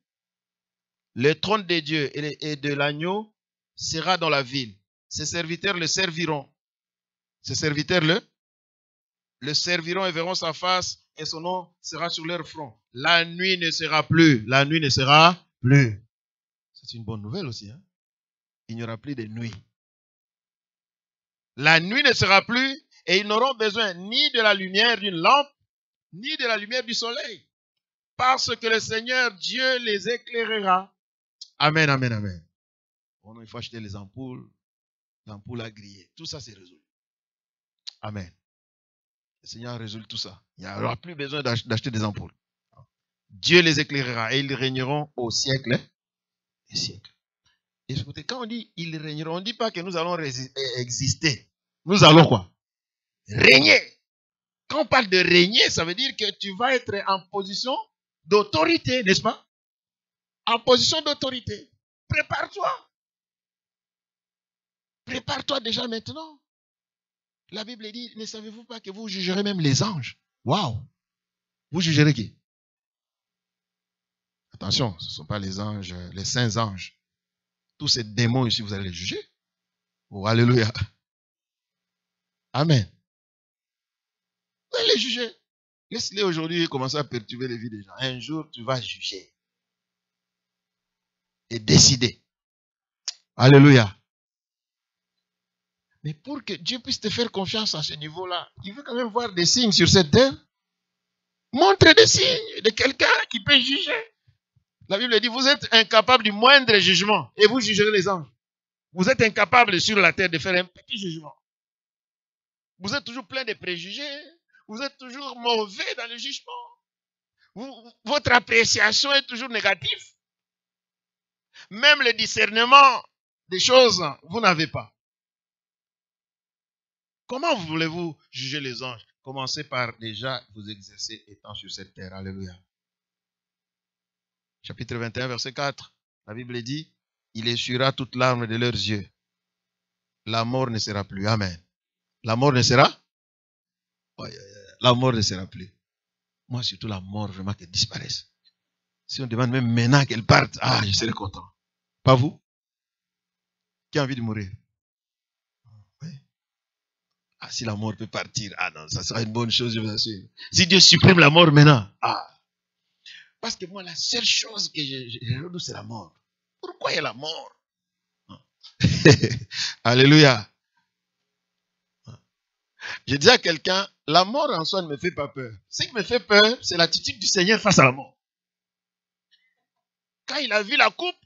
Le trône de Dieu et de l'agneau sera dans la ville. Ses serviteurs le serviront. Ses serviteurs le serviront et verront sa face et son nom sera sur leur front. La nuit ne sera plus. La nuit ne sera plus. C'est une bonne nouvelle aussi. Hein? Il n'y aura plus de nuit. La nuit ne sera plus et ils n'auront besoin ni de la lumière d'une lampe, ni de la lumière du soleil. Parce que le Seigneur Dieu les éclairera. Amen, amen, amen. Bon, non, il faut acheter les ampoules à griller. Tout ça, c'est résolu. Amen. Le Seigneur résout tout ça. Il n'y aura plus besoin d'acheter des ampoules. Dieu les éclairera et ils régneront au siècle des siècles. Et écoutez, quand on dit ils régneront, on ne dit pas que nous allons exister. Nous allons quoi? Régner. Quand on parle de régner, ça veut dire que tu vas être en position d'autorité, n'est-ce pas? En position d'autorité. Prépare-toi. Prépare-toi déjà maintenant. La Bible dit, ne savez-vous pas que vous jugerez même les anges? Waouh! Vous jugerez qui? Attention, ce ne sont pas les anges, les saints anges. Tous ces démons ici, vous allez les juger. Oh, alléluia. Amen. Vous allez les juger. Laisse-les aujourd'hui commencer à perturber les vies des gens. Un jour, tu vas juger. Et décider. Alléluia. Mais pour que Dieu puisse te faire confiance à ce niveau-là, il veut quand même voir des signes sur cette terre. Montre des signes de quelqu'un qui peut juger. La Bible dit, vous êtes incapable du moindre jugement et vous jugerez les anges. Vous êtes incapable sur la terre de faire un petit jugement. Vous êtes toujours plein de préjugés. Vous êtes toujours mauvais dans le jugement. Votre appréciation est toujours négative. Même le discernement des choses, vous n'avez pas. Comment voulez-vous juger les anges? Commencez par déjà vous exercer étant sur cette terre. Alléluia. Chapitre 21, verset 4. La Bible dit, il essuiera toute larme de leurs yeux. La mort ne sera plus. Amen. La mort ne sera? La mort ne sera plus. Moi, surtout la mort, vraiment qu'elle disparaisse. Si on demande même maintenant qu'elle parte, je serai content. Pas vous? Qui a envie de mourir? Oui. Si la mort peut partir, non, ça sera une bonne chose, je vous assure. Si Dieu supprime la mort maintenant, parce que moi, la seule chose que je redoute, c'est la mort. Pourquoi il y a la mort? Alléluia. Je dis à quelqu'un, la mort en soi ne me fait pas peur. Ce qui me fait peur, c'est l'attitude du Seigneur face à la mort. Quand il a vu la coupe,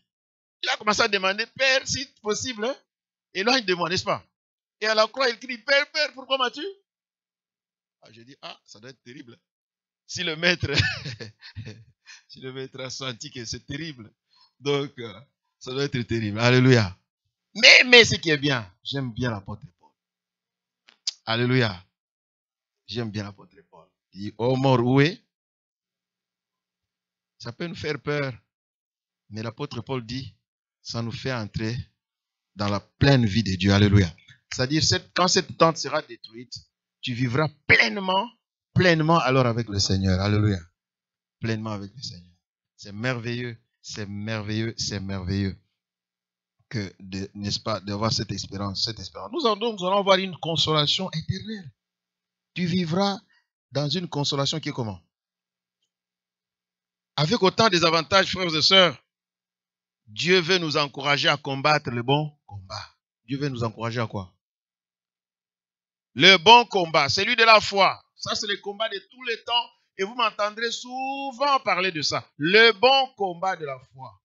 il a commencé à demander, Père, si possible, éloigne de moi, n'est-ce pas? Et à la croix, il crie, Père, Père, pourquoi m'as-tu? Je dis, ça doit être terrible. Si le maître a senti que c'est terrible, donc ça doit être terrible. Alléluia. Mais ce qui est bien, j'aime bien l'apôtre Paul. Alléluia. J'aime bien l'apôtre Paul. Il dit, oh mort, où est? Ça peut nous faire peur. Mais l'apôtre Paul dit, ça nous fait entrer dans la pleine vie de Dieu. Alléluia. C'est-à-dire, quand cette tente sera détruite, tu vivras pleinement alors avec le Seigneur. Alléluia. Pleinement avec le Seigneur. C'est merveilleux, c'est merveilleux, c'est merveilleux que, n'est-ce pas, d'avoir cette espérance. Nous allons avoir une consolation éternelle. Tu vivras dans une consolation qui est comment? Avec autant des avantages, frères et sœurs, Dieu veut nous encourager à combattre le bon combat. Dieu veut nous encourager à quoi? Le bon combat, celui de la foi. Ça, c'est le combat de tous les temps. Et vous m'entendrez souvent parler de ça. Le bon combat de la foi.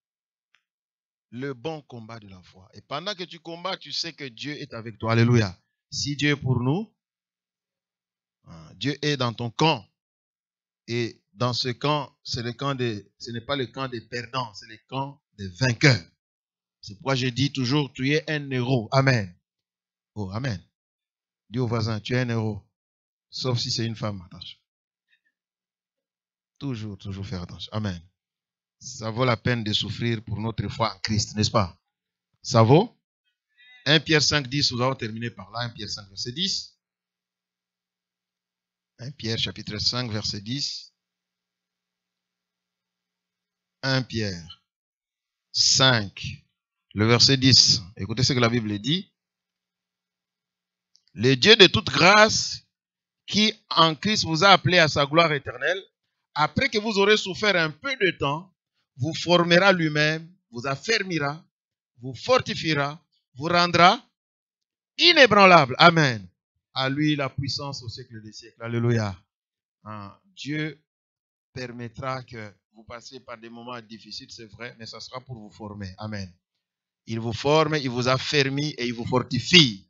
Le bon combat de la foi. Et pendant que tu combats, tu sais que Dieu est avec toi. Alléluia. Si Dieu est pour nous, Dieu est dans ton camp. Et dans ce camp, ce n'est pas le camp des perdants, c'est le camp des vainqueurs. C'est pourquoi je dis toujours, tu es un héros. Amen. Oh, amen. Dis au voisin, tu es un héros. Sauf si c'est une femme, attention. Toujours faire attention. Amen. Ça vaut la peine de souffrir pour notre foi en Christ, n'est-ce pas? Ça vaut? 1 Pierre 5, 10, nous allons terminer par là. 1 Pierre 5, verset 10. 1 Pierre chapitre 5, verset 10. 1 Pierre 5, le verset 10. Écoutez ce que la Bible dit. Le Dieu de toute grâce, qui en Christ vous a appelé à sa gloire éternelle, après que vous aurez souffert un peu de temps, vous formera lui-même, vous affermira, vous fortifiera, vous rendra inébranlable. Amen. À lui la puissance au siècle des siècles. Alléluia. Dieu permettra que vous passiez par des moments difficiles, c'est vrai, mais ça sera pour vous former. Amen. Il vous forme, il vous affermit et il vous fortifie.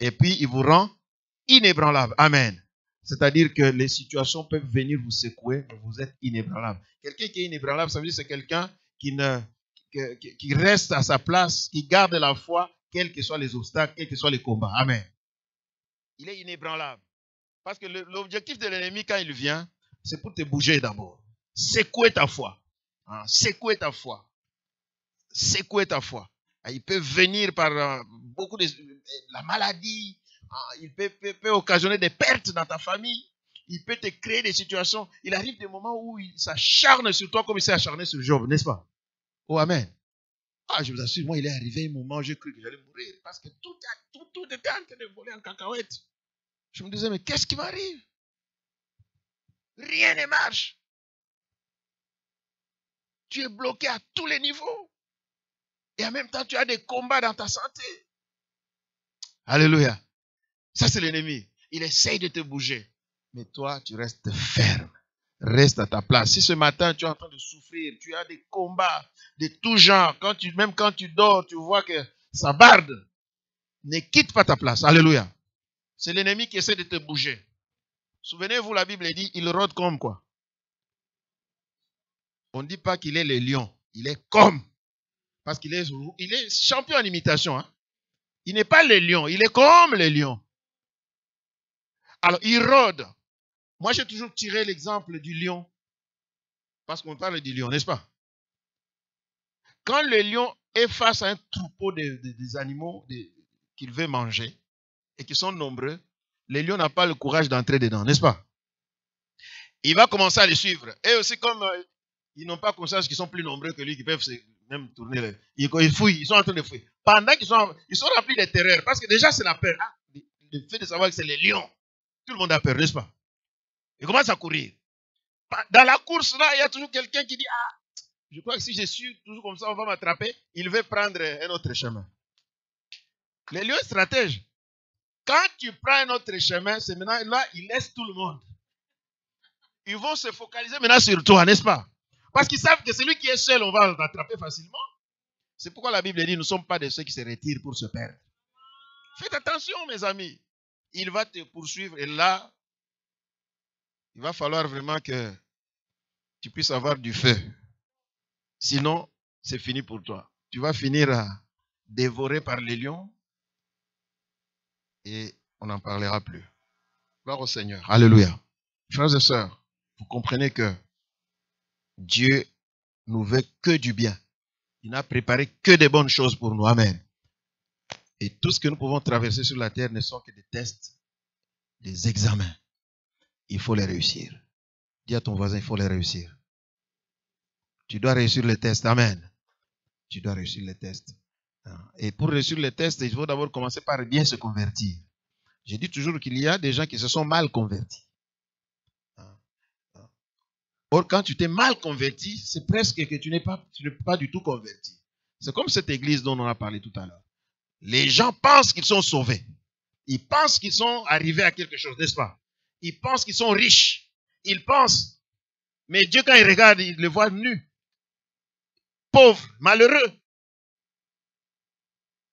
Et puis, il vous rend inébranlable. Amen. C'est-à-dire que les situations peuvent venir vous secouer, mais vous êtes inébranlable. Quelqu'un qui est inébranlable, ça veut dire que c'est quelqu'un qui reste à sa place, qui garde la foi, quels que soient les obstacles, quels que soient les combats. Amen. Il est inébranlable. Parce que l'objectif de l'ennemi, quand il vient, c'est pour te bouger d'abord. Secouer ta foi. Secouer ta foi. Secouer ta foi. Il peut venir par beaucoup de la maladie. Il peut occasionner des pertes dans ta famille. Il peut te créer des situations. Il arrive des moments où il s'acharne sur toi comme il s'est acharné sur Job, n'est-ce pas? Oh, amen. Je vous assure, moi, il est arrivé un moment où j'ai cru que j'allais mourir parce que tout était en train de voler en cacahuète. Je me disais, mais qu'est-ce qui m'arrive? Rien ne marche. Tu es bloqué à tous les niveaux. Et en même temps, tu as des combats dans ta santé. Alléluia. Ça, c'est l'ennemi. Il essaye de te bouger. Mais toi, tu restes ferme. Reste à ta place. Si ce matin, tu es en train de souffrir, tu as des combats de tout genre, même quand tu dors, tu vois que ça barde, ne quitte pas ta place. Alléluia. C'est l'ennemi qui essaie de te bouger. Souvenez-vous, la Bible dit, il rôde comme quoi? On ne dit pas qu'il est le lion. Il est comme. Parce qu'il est champion en imitation. Hein? Il n'est pas le lion. Il est comme le lion. Alors, il rôde. Moi, j'ai toujours tiré l'exemple du lion. Parce qu'on parle du lion, n'est-ce pas? Quand le lion est face à un troupeau des animaux qu'il veut manger, et qui sont nombreux, le lion n'a pas le courage d'entrer dedans, n'est-ce pas? Il va commencer à les suivre. Et aussi, comme ils n'ont pas conscience qu'ils sont plus nombreux que lui, qu'ils peuvent même tourner. Ils fouillent, ils sont en train de fouiller. Pendant qu'ils sont remplis de terreur, parce que déjà, c'est la peur. Le fait de savoir que c'est les lions, tout le monde a peur, n'est-ce pas? Ils commencent à courir. Dans la course, là, il y a toujours quelqu'un qui dit, je crois que si je suis toujours comme ça, on va m'attraper. Il veut prendre un autre chemin. Les lions stratèges. Quand tu prends un autre chemin, c'est maintenant, là, ils laissent tout le monde. Ils vont se focaliser maintenant sur toi, n'est-ce pas? Parce qu'ils savent que celui qui est seul, on va l'attraper facilement. C'est pourquoi la Bible dit, nous ne sommes pas de ceux qui se retirent pour se perdre. Faites attention, mes amis. Il va te poursuivre et là, il va falloir vraiment que tu puisses avoir du feu. Sinon, c'est fini pour toi. Tu vas finir dévoré par les lions et on n'en parlera plus. Gloire au Seigneur. Alléluia. Frères et sœurs, vous comprenez que Dieu nous veut que du bien. Il n'a préparé que des bonnes choses pour nous. Amen. Et tout ce que nous pouvons traverser sur la terre ne sont que des tests, des examens. Il faut les réussir. Dis à ton voisin, il faut les réussir. Tu dois réussir les tests. Amen. Tu dois réussir les tests. Et pour réussir les tests, il faut d'abord commencer par bien se convertir. Je dis toujours qu'il y a des gens qui se sont mal convertis. Or, quand tu t'es mal converti, c'est presque que tu n'es pas du tout converti. C'est comme cette église dont on a parlé tout à l'heure. Les gens pensent qu'ils sont sauvés. Ils pensent qu'ils sont arrivés à quelque chose, n'est-ce pas? Ils pensent qu'ils sont riches. Ils pensent. Mais Dieu, quand il regarde, il les voit nus. Pauvres, malheureux.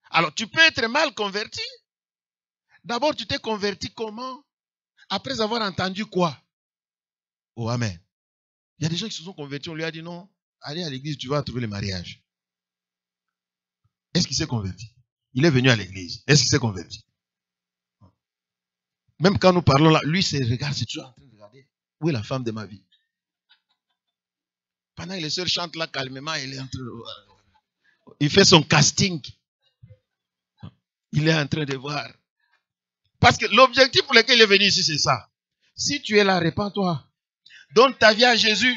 Alors, tu peux être mal converti. D'abord, tu t'es converti comment? Après avoir entendu quoi? Oh, amen. Il y a des gens qui se sont convertis, on lui a dit non, allez à l'église, tu vas trouver le mariage. Est-ce qu'il s'est converti? Il est venu à l'église. Est-ce qu'il s'est converti? Même quand nous parlons là, lui, regarde, c'est toujours en train de regarder. Où est la femme de ma vie? Pendant que les sœurs chantent là calmement, il est en train de voir. Il fait son casting. Il est en train de voir. Parce que l'objectif pour lequel il est venu ici, c'est ça. Si tu es là, répands-toi. Donne ta vie à Jésus.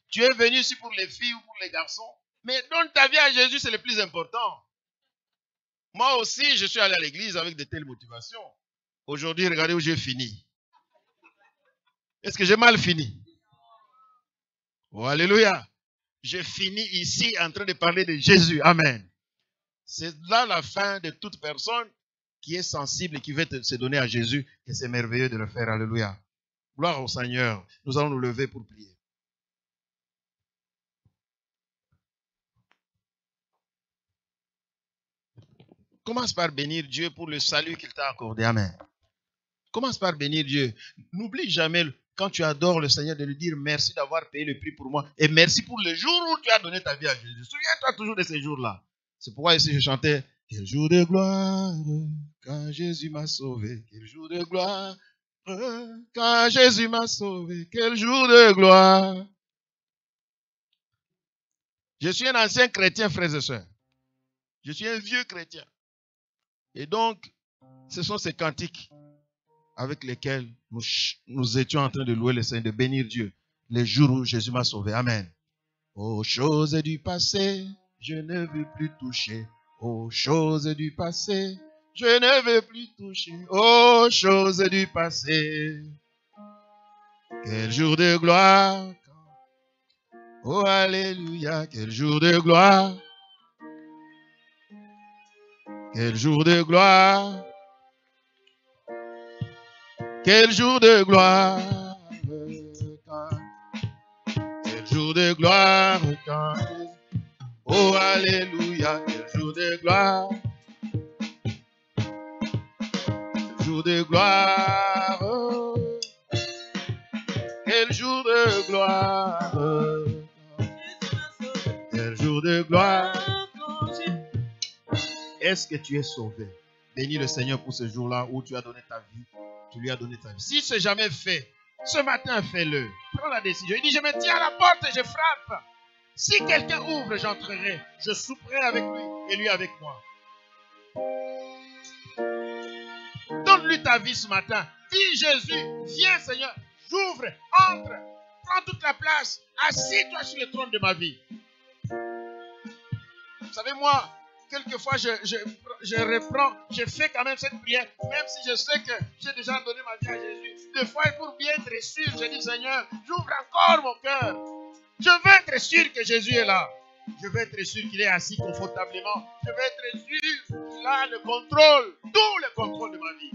Tu es venu ici pour les filles ou pour les garçons. Mais donne ta vie à Jésus, c'est le plus important. Moi aussi, je suis allé à l'église avec de telles motivations. Aujourd'hui, regardez où j'ai fini. Est-ce que j'ai mal fini? Oh, alléluia. J'ai fini ici en train de parler de Jésus. Amen. C'est là la fin de toute personne qui est sensible et qui veut se donner à Jésus. Et c'est merveilleux de le faire. Alléluia. Gloire au Seigneur. Nous allons nous lever pour prier. Commence par bénir Dieu pour le salut qu'il t'a accordé. Amen. Commence par bénir Dieu. N'oublie jamais, quand tu adores le Seigneur, de lui dire merci d'avoir payé le prix pour moi. Et merci pour le jour où tu as donné ta vie à Jésus. Souviens-toi toujours de ces jours-là. C'est pourquoi ici je chantais « Quel jour de gloire quand Jésus m'a sauvé. Quel jour de gloire quand Jésus m'a sauvé. Quel jour de gloire. » Je suis un ancien chrétien, frères et sœurs. Je suis un vieux chrétien. Et donc, ce sont ces cantiques avec lesquels nous étions en train de louer le Seigneur, de bénir Dieu, les jours où Jésus m'a sauvé. Amen. Aux choses du passé, je ne veux plus toucher. Aux choses du passé, je ne veux plus toucher. Aux choses du passé. Quel jour de gloire. Oh, alléluia. Quel jour de gloire. Quel jour de gloire. Quel jour de gloire. Quel jour de gloire. Oh, alléluia. Quel jour de gloire. Quel jour de gloire. Quel jour de gloire. Quel jour de gloire. Est-ce que tu es sauvé? Bénis le Seigneur pour ce jour-là où tu as donné ta vie. Tu lui as donné ta vie. Si ce n'est jamais fait, ce matin, fais-le. Prends la décision. Il dit, je me tiens à la porte et je frappe. Si quelqu'un ouvre, j'entrerai. Je souperai avec lui et lui avec moi. Donne-lui ta vie ce matin. Dis Jésus, viens Seigneur, j'ouvre, entre, prends toute la place. Assis-toi sur le trône de ma vie. Vous savez, moi, quelquefois, je reprends, je fais quand même cette prière, même si je sais que j'ai déjà donné ma vie à Jésus. Des fois, pour bien être sûr, je dis, Seigneur, j'ouvre encore mon cœur. Je veux être sûr que Jésus est là. Je veux être sûr qu'il est assis confortablement. Je veux être sûr qu'il a le contrôle, tout le contrôle de ma vie.